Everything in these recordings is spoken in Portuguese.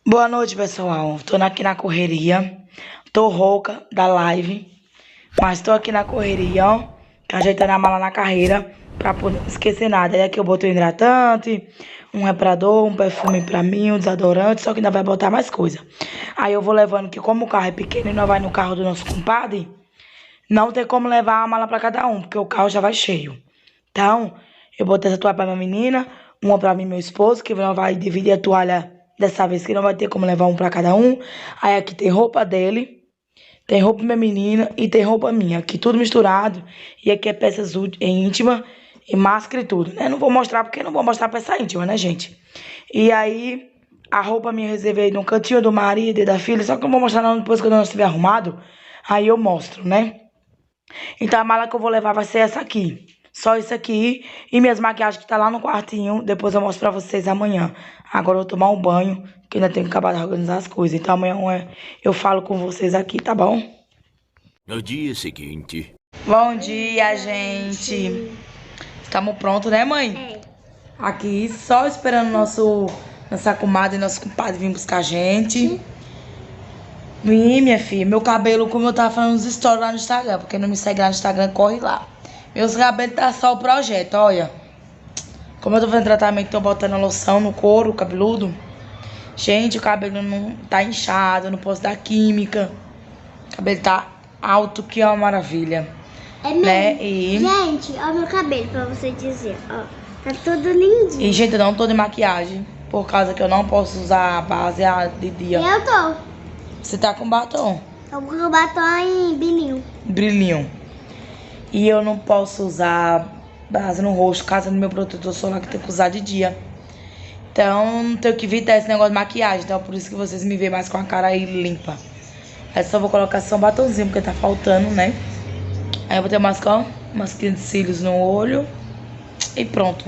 Boa noite, pessoal. Tô aqui na correria. Tô rouca da live, mas tô aqui na correria, ó. Ajeitando a mala na carreira pra poder não esquecer nada. Aí aqui eu botei um hidratante, um reparador, um perfume pra mim, um desodorante, só que ainda vai botar mais coisa. Aí eu vou levando, que como o carro é pequeno e nós vai no carro do nosso compadre, não tem como levar a mala pra cada um, porque o carro já vai cheio. Então, eu botei essa toalha pra minha menina, uma pra mim e meu esposo, que nós vai dividir a toalha dessa vez, que não vai ter como levar um pra cada um. Aí aqui tem roupa dele, tem roupa minha menina e tem roupa minha. Aqui tudo misturado. E aqui é peças íntimas e máscara e tudo, né? Não vou mostrar porque não vou mostrar peça íntima, né, gente? E aí, a roupa minha eu reservei no cantinho do marido e da filha, só que eu não vou mostrar não depois que eu não estiver arrumado. Aí eu mostro, né? Então a mala que eu vou levar vai ser essa aqui. Só isso aqui. E minhas maquiagens que tá lá no quartinho. Depois eu mostro pra vocês amanhã. Agora eu vou tomar um banho, que ainda tenho que acabar de organizar as coisas. Então amanhã eu falo com vocês aqui, tá bom? No dia seguinte. Bom dia, gente. Estamos prontos, né, mãe? É. Aqui só esperando nossa comadre e nosso compadre vir buscar a gente. E minha filha, meu cabelo, como eu tava falando nos stories lá no Instagram, porque não me segue lá no Instagram, corre lá. Meus cabelos tá só o projeto, olha. Como eu tô fazendo tratamento, tô botando a loção no couro cabeludo. Gente, o cabelo não tá inchado, não posso dar química. O cabelo tá alto, que é uma maravilha. É mesmo. Né? E... Gente, olha o meu cabelo pra você dizer, ó. Tá tudo lindinho. E, gente, eu não tô de maquiagem, por causa que eu não posso usar a base de dia. Eu tô. Você tá com batom? Tô com o batom em bilinho. Brilhinho. E eu não posso usar base no rosto, caso do meu protetor solar, que tem que usar de dia. Então, tenho que evitar esse negócio de maquiagem. Então, por isso que vocês me veem mais com a cara aí limpa. Aí só vou colocar só um batonzinho, porque tá faltando, né? Aí eu vou ter mascar, masquinha de cílios no olho. E pronto.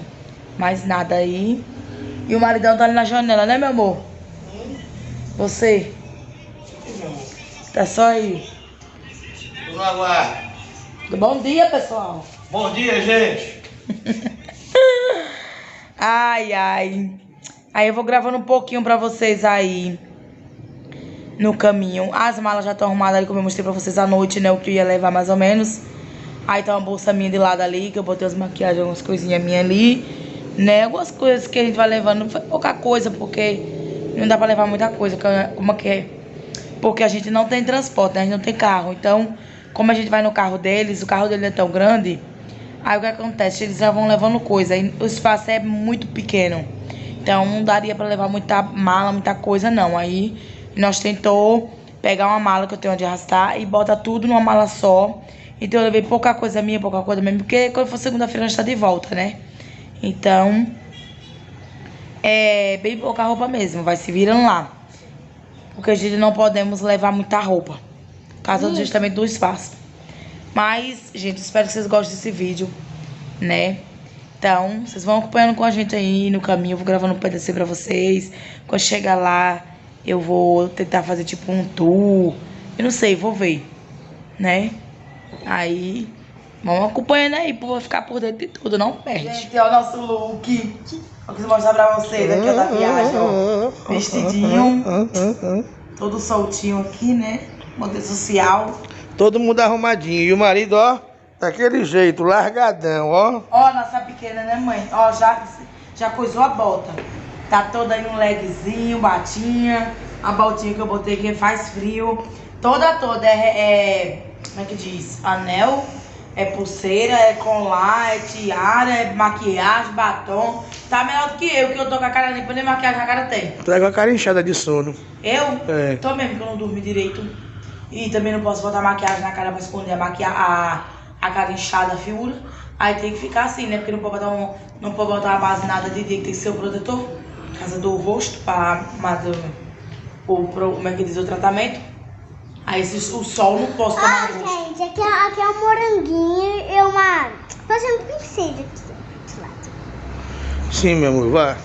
Mais nada aí. E o maridão tá ali na janela, né, meu amor? Você? Tá só aí. Vamos aguardar. Bom dia, pessoal. Bom dia, gente. Ai, ai. Aí eu vou gravando um pouquinho pra vocês aí no caminho. As malas já estão arrumadas ali, como eu mostrei pra vocês à noite, né? O que eu ia levar mais ou menos. Aí tá uma bolsa minha de lado ali, que eu botei as maquiagens, algumas coisinhas minhas ali, né? Algumas coisas que a gente vai levando. Não foi pouca coisa, porque não dá pra levar muita coisa, como que é? Porque a gente não tem transporte, né? A gente não tem carro. Então, como a gente vai no carro deles, o carro dele é tão grande, aí o que acontece? Eles já vão levando coisa, aí o espaço é muito pequeno. Então, não daria pra levar muita mala, muita coisa, não. Aí, nós tentou pegar uma mala que eu tenho onde arrastar e bota tudo numa mala só. Então, eu levei pouca coisa minha, pouca coisa mesmo, porque quando for segunda-feira, a gente tá de volta, né? Então, é bem pouca roupa mesmo, vai se virando lá. Porque a gente não podemos levar muita roupa, por causa justamente do espaço. Mas, gente, espero que vocês gostem desse vídeo, né? Então, vocês vão acompanhando com a gente aí no caminho. Eu vou gravando um pedacinho pra vocês. Quando chegar lá, eu vou tentar fazer tipo um tour. Eu não sei, vou ver, né? Aí, vamos acompanhando aí pra ficar por dentro de tudo, não perde. Gente, olha o nosso look. Eu quis mostrar pra vocês aqui, ó, da viagem, ó. Vestidinho. Todo soltinho aqui, né? Modelo social. Todo mundo arrumadinho. E o marido, ó, daquele jeito, largadão, ó. Ó, nossa pequena, né, mãe? Ó, já coisou a bota. Tá toda aí um legzinho, batinha. A botinha que eu botei que faz frio. Toda como é que diz? Anel, é pulseira, é colar, é tiara, é maquiagem, batom. Tá melhor do que eu tô com a cara limpa, nem maquiagem a cara tem. Traga a cara inchada de sono. Eu? É. Tô mesmo que eu não dormi direito. E também não posso botar maquiagem na cara pra esconder a cara inchada, a fiura. Aí tem que ficar assim, né? Porque não pode botar uma base nada de dia, que tem que ser o protetor. Por causa do rosto, como é que diz, o tratamento. Aí o sol não posso tomar no rosto. Gente, aqui é um moranguinho e uma... fazendo princesa aqui desse lado. Sim, meu amor, vá.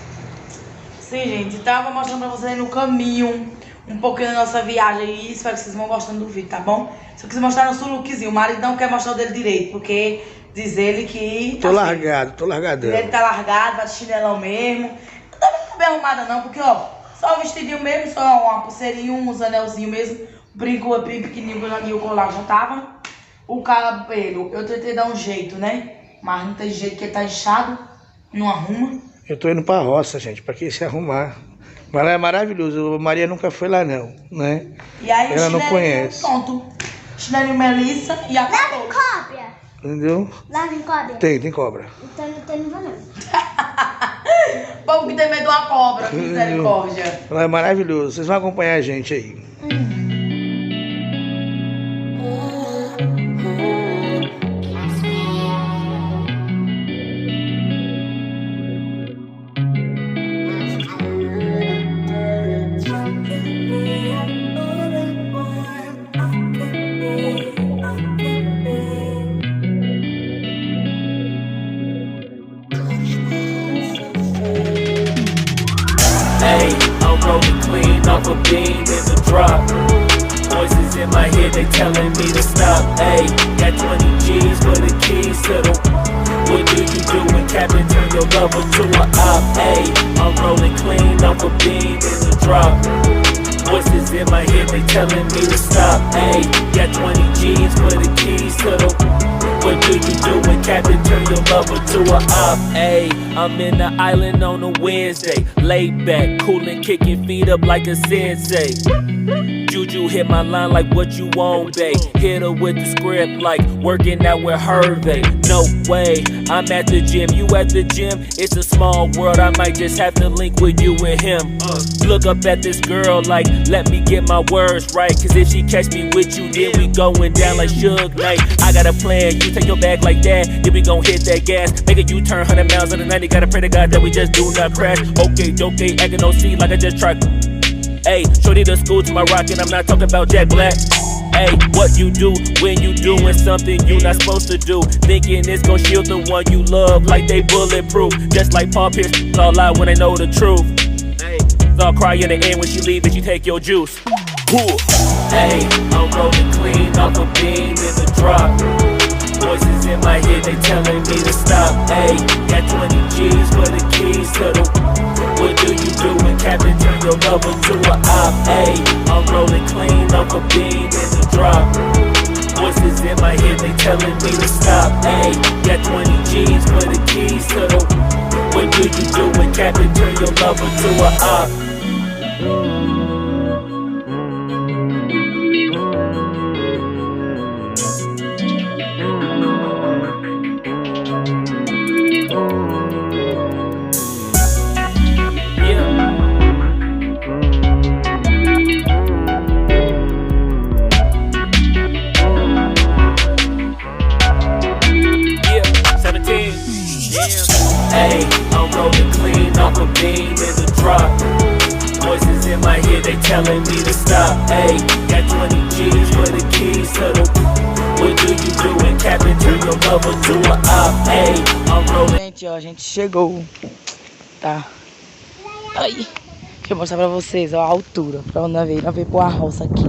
Sim, gente, então eu vou mostrando pra vocês aí no caminho um pouquinho da nossa viagem aí. Espero que vocês vão gostando do vídeo, tá bom? Se eu quiser mostrar nosso lookzinho, o marido não quer mostrar o dele direito, porque diz ele que... Tô largadão. Ele tá largado, vai de chinelão mesmo. Não tá muito bem arrumada não, porque ó, Só o vestidinho mesmo, só uma pulseirinha, uns anelzinhos mesmo. O brinco bem pequenininho e o colar já tava. O cabelo, eu tentei dar um jeito, né? Mas não tem jeito que ele tá inchado, não arruma. Eu tô indo pra roça, gente, pra que se arrumar. Mas lá é maravilhoso. A Maria nunca foi lá, não, né? E aí ela o não chinelinho, conhece. pronto. Chinelinho Melissa e a Lá tem cobra. Entendeu? Lá tem cobra. Tem cobra. Então não vou não. Povo que tem medo de uma cobra, que misericórdia. Lá é maravilhoso. Vocês vão acompanhar a gente aí. Hey, I'm rolling clean off a beam in the drop. Voices in my head, they telling me to stop. Hey, got 20 G's for the keys to the. What do you do when Captain turn your lover to a op? Hey, I'm rolling clean off a beam in the drop. Voices in my head, they telling me to stop. Hey, got 20 G's for the keys to the. What do you do when Captain turn your lover to a op? Ayy, I'm in the island on a Wednesday. Laid back, coolin', kicking feet up like a sensei. Juju hit my line like what you want, babe. Hit her with the script like working out with Hervey. No way, I'm at the gym, you at the gym. It's a small world, I might just have to link with you and him. Look up at this girl like, let me get my words right. Cause if she catch me with you, then we going down like Suge Knight. I got a plan, you take your bag like that, then we gon' hit that gas. Make a U-turn 100 miles on the 90, gotta pray to God that we just do not crash. Okay, acting OC like I just tried. Ayy, shorty the school to my rock and I'm not talking about Jack Black. Ayy, what you do when you doing something you not supposed to do? Thinking it's gon' shield the one you love like they bulletproof. Just like Paul Pierce, all lie when they know the truth. Ayy, I'll cry in the end when she leave and she take your juice. Ayy, I'm rolling clean off a beam in the drop. Voices in my head, they telling me to stop. Ayy, got 20 G's for the keys to the. What do you do when Captain turn your lover to a op? Ayy, I'm rolling clean off a beam in the drop. Voices in my head, they telling me to stop. Ayy, got 20 G's for the keys to the. What do you do when Captain turn your lover to a op? Ayy, I'm rolling clean off a beam in the drop. Voices in my head, they telling me to stop. Ayy, got 20 G's for the keys to the. What do you do when Captain turn your lover to a op? Ayy, I'm rolling. Gente, ó, a gente chegou. Tá. Aí. Deixa eu mostrar pra vocês, ó, a altura. Pra onde nós veio pôr a roça aqui.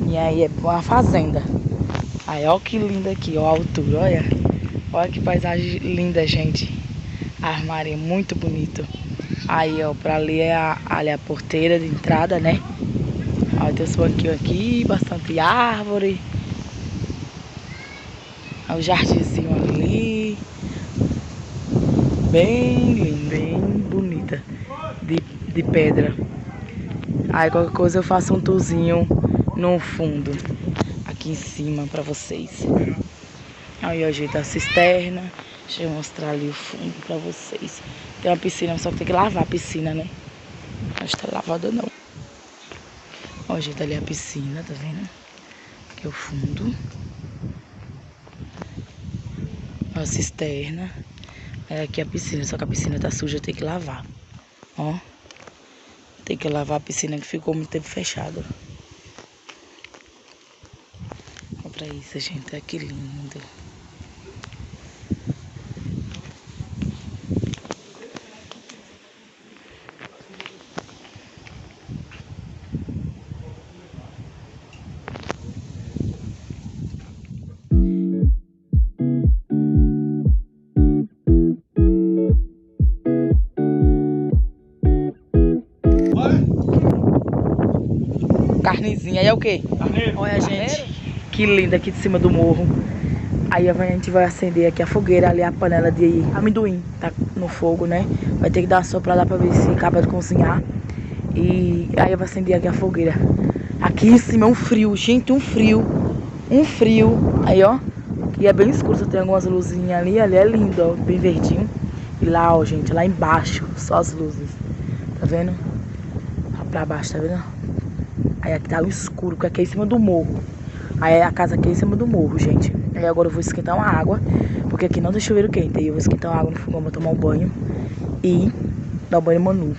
E aí é uma fazenda. Aí, ó que linda aqui, ó, a altura, olha. Olha que paisagem linda, gente. Armário muito bonito. Aí, ó, pra ali é a porteira de entrada, né? Ó, tem os banquinhos aqui, bastante árvore. Ó, o jardinzinho ali. Bem linda, bem bonita. De pedra. Aí, qualquer coisa eu faço um tourzinho no fundo. Aqui em cima pra vocês. Aí, ó, gente, a cisterna. Deixa eu mostrar ali o fundo pra vocês. Tem uma piscina, só que tem que lavar a piscina, né? Não está lavada, não. Ó, gente, ali a piscina, tá vendo? Aqui é o fundo. Ó, a cisterna. É aqui a piscina, só que a piscina tá suja, tem que lavar. Ó. Tem que lavar a piscina que ficou muito tempo fechada. Olha pra isso, gente. Olha que lindo. carnezinha. Aí é o quê? Carneiro. Olha, gente, que linda aqui de cima do morro. Aí a gente vai acender aqui a fogueira, ali a panela de amendoim, tá no fogo, né? Vai ter que dar uma soprada pra ver se acaba de cozinhar. E aí eu vou acender aqui a fogueira. Aqui em cima é um frio, gente, um frio. Aí, ó, e é bem escuro, só tem algumas luzinhas ali é lindo, ó, bem verdinho. E lá, ó, gente, lá embaixo, só as luzes. Tá vendo? Lá pra baixo, tá vendo? Aí aqui tá o escuro, porque aqui é em cima do morro. Aí a casa aqui é em cima do morro, gente. Aí agora eu vou esquentar uma água, porque aqui não tem chuveiro quente. Aí eu vou esquentar uma água no fogão pra tomar um banho e dar um banho Manu.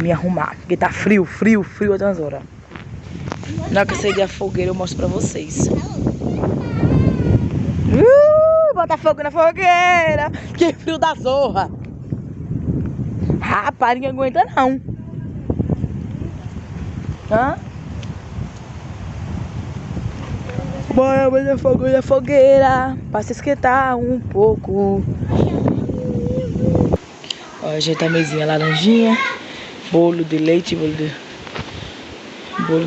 Me arrumar, porque tá frio até umas horas. Na hora que eu acender a fogueira eu mostro pra vocês. Bota fogo na fogueira. Que frio da zorra. Rapaz, ninguém aguenta não. Hã? Bora fazer fogo na fogueira pra se esquentar um pouco. Ó, gente, a mesinha laranjinha. Bolo de leite, bolo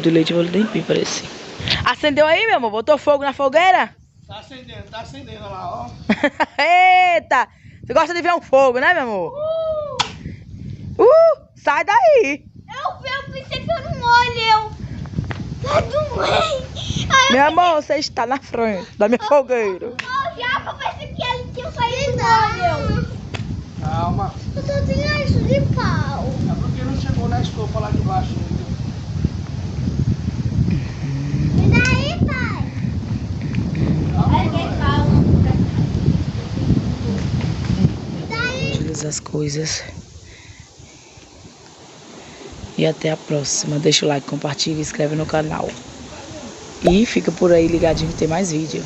de leite, bolo de empim, parece. Acendeu aí, meu amor? Botou fogo na fogueira? Tá acendendo lá, ó. Eita! Você gosta de ver um fogo, né, meu amor? Sai daí! Eu pensei que eu não olho, tá doente. Meu amor, você está na frente da minha fogueira. Já que eu pensei que ele tinha saído do olho. Calma. Eu só tinha isso de pau. É porque não chegou na estofa lá de baixo ainda. E daí, pai? Utiliza as coisas. E até a próxima. Deixa o like, compartilha, inscreve no canal. E fica por aí ligadinho que tem mais vídeo.